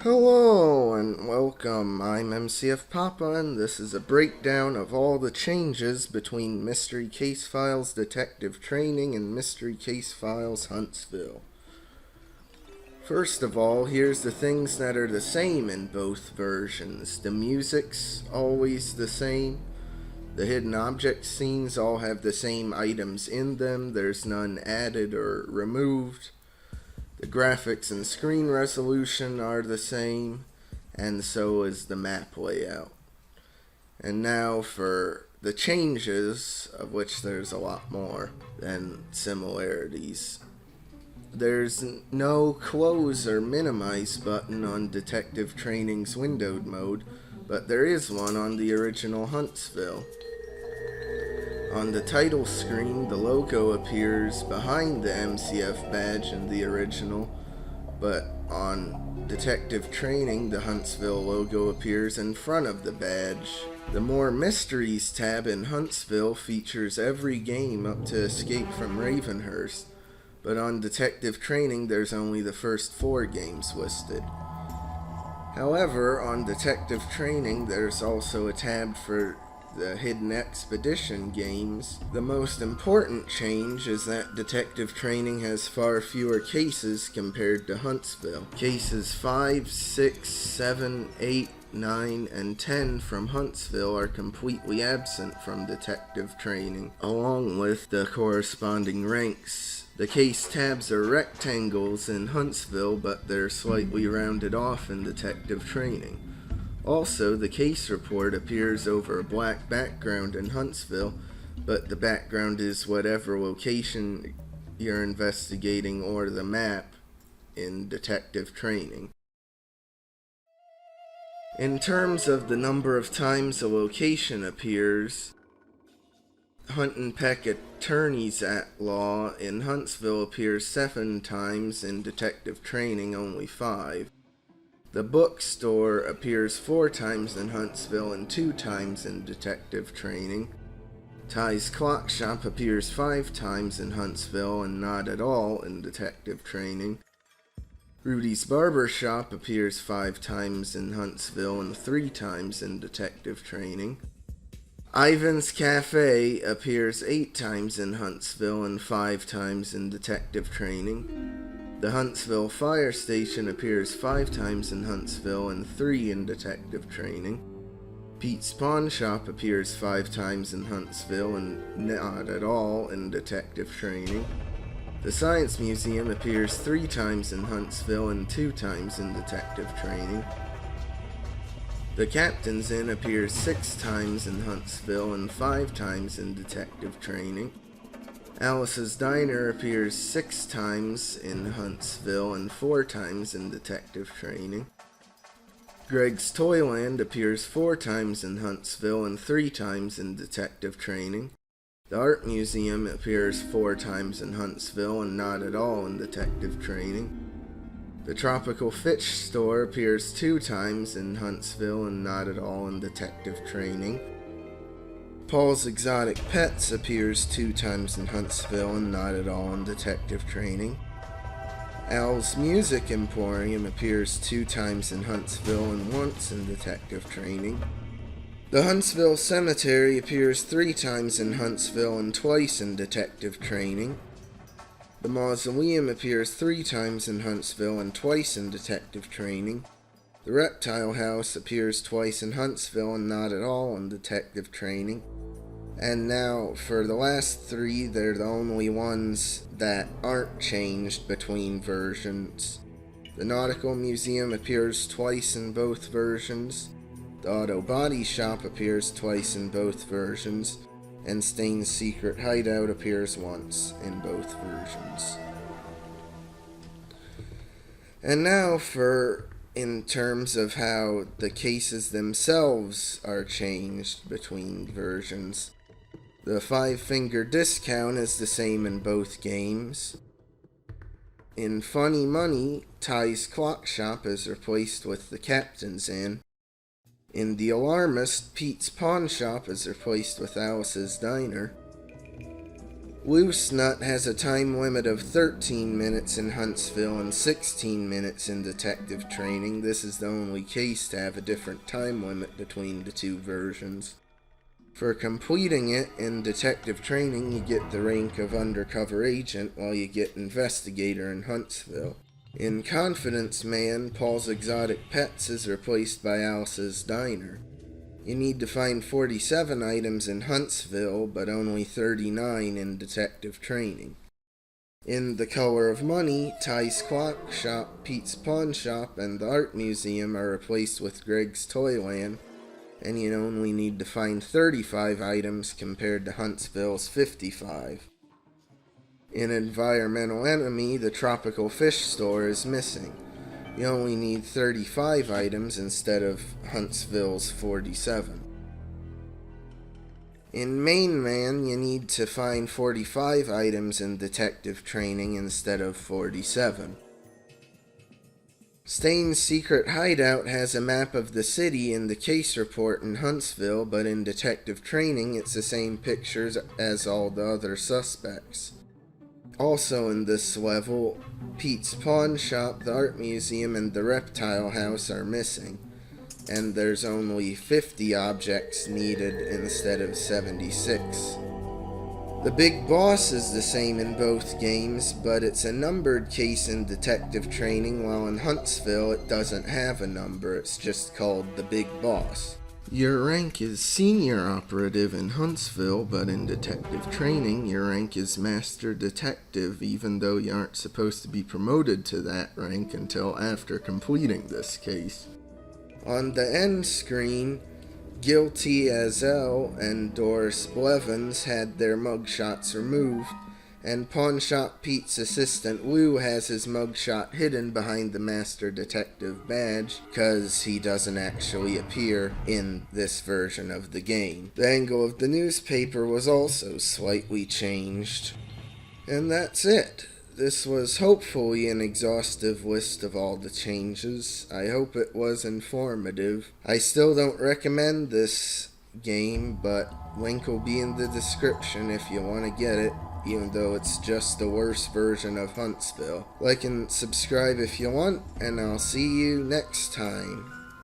Hello and welcome, I'm MCFPapa and this is a breakdown of all the changes between Mystery Case Files Detective Training and Mystery Case Files Huntsville. First of all, here's the things that are the same in both versions. The music's always the same. The hidden object scenes all have the same items in them. There's none added or removed. The graphics and screen resolution are the same, and so is the map layout. And now for the changes, of which there's a lot more than similarities. There's no close or minimize button on Detective Training's windowed mode, but there is one on the original Huntsville. On the title screen, the logo appears behind the MCF badge in the original, but on Detective Training, the Huntsville logo appears in front of the badge. The More Mysteries tab in Huntsville features every game up to Escape from Ravenhurst, but on Detective Training there's only the first 4 games listed. However, on Detective Training there's also a tab for the Hidden Expedition games. The most important change is that Detective Training has far fewer cases compared to Huntsville. Cases 5, 6, 7, 8, 9, and 10 from Huntsville are completely absent from Detective Training, along with the corresponding ranks. The case tabs are rectangles in Huntsville, but they're slightly rounded off in Detective Training. Also, the case report appears over a black background in Huntsville, but the background is whatever location you're investigating or the map in Detective Training. In terms of the number of times a location appears, Hunt and Peck Attorneys at Law in Huntsville appears 7 times, in Detective Training only 5. The bookstore appears 4 times in Huntsville and 2 times in Detective Training. Ty's Clock Shop appears 5 times in Huntsville and not at all in Detective Training. Rudy's Barber Shop appears 5 times in Huntsville and 3 times in Detective Training. Ivan's Cafe appears 8 times in Huntsville and 5 times in Detective Training. The Huntsville Fire Station appears 5 times in Huntsville and 3 in Detective Training. Pete's Pawn Shop appears 5 times in Huntsville and not at all in Detective Training. The Science Museum appears 3 times in Huntsville and 2 times in Detective Training. The Captain's Inn appears 6 times in Huntsville and 5 times in Detective Training. Alice's Diner appears 6 times in Huntsville and 4 times in Detective Training. Greg's Toyland appears 4 times in Huntsville and 3 times in Detective Training. The Art Museum appears 4 times in Huntsville and not at all in Detective Training. The Tropical Fish Store appears 2 times in Huntsville and not at all in Detective Training. Paul's Exotic Pets appears 2 times in Huntsville and not at all in Detective Training. Al's Music Emporium appears 2 times in Huntsville and once in Detective Training. The Huntsville Cemetery appears 3 times in Huntsville and twice in Detective Training. The Mausoleum appears 3 times in Huntsville and twice in Detective Training. The Reptile House appears twice in Huntsville and not at all in Detective Training. And now, for the last 3, they're the only ones that aren't changed between versions. The Nautical Museum appears twice in both versions. The Auto Body Shop appears twice in both versions. And Stain's Secret Hideout appears once in both versions. And now in terms of how the cases themselves are changed between versions. The 5-finger discount is the same in both games. In Funny Money, Ty's Clock Shop is replaced with the Captain's Inn. In The Alarmist, Pete's Pawn Shop is replaced with Alice's Diner. Loose Nut has a time limit of 13 minutes in Huntsville and 16 minutes in Detective Training. This is the only case to have a different time limit between the two versions. For completing it in Detective Training, you get the rank of Undercover Agent while you get Investigator in Huntsville. In Confidence Man, Paul's Exotic Pets is replaced by Alice's Diner. You need to find 47 items in Huntsville, but only 39 in Detective Training. In The Color of Money, Ty's Clock Shop, Pete's Pawn Shop, and the Art Museum are replaced with Greg's Toyland, and you only need to find 35 items compared to Huntsville's 55. In Environmental Enemy, the Tropical Fish Store is missing. You only need 35 items instead of Huntsville's 47. In Main Man, you need to find 45 items in Detective Training instead of 47. Stain's Secret Hideout has a map of the city in the case report in Huntsville, but in Detective Training it's the same pictures as all the other suspects. Also in this level, Pete's Pawn Shop, the Art Museum, and the Reptile House are missing, and there's only 50 objects needed instead of 76. The Big Boss is the same in both games, but it's a numbered case in Detective Training, while in Huntsville it doesn't have a number, it's just called the Big Boss. Your rank is Senior Operative in Huntsville, but in Detective Training, your rank is Master Detective, even though you aren't supposed to be promoted to that rank until after completing this case. On the end screen, Guilty as L and Doris Blevins had their mugshots removed, and Pawnshop Pete's assistant Lou has his mugshot hidden behind the Master Detective badge because he doesn't actually appear in this version of the game. The angle of the newspaper was also slightly changed. And that's it. This was hopefully an exhaustive list of all the changes. I hope it was informative. I still don't recommend this game, but link will be in the description if you want to get it, even though it's just the worst version of Huntsville. Like and subscribe if you want, and I'll see you next time.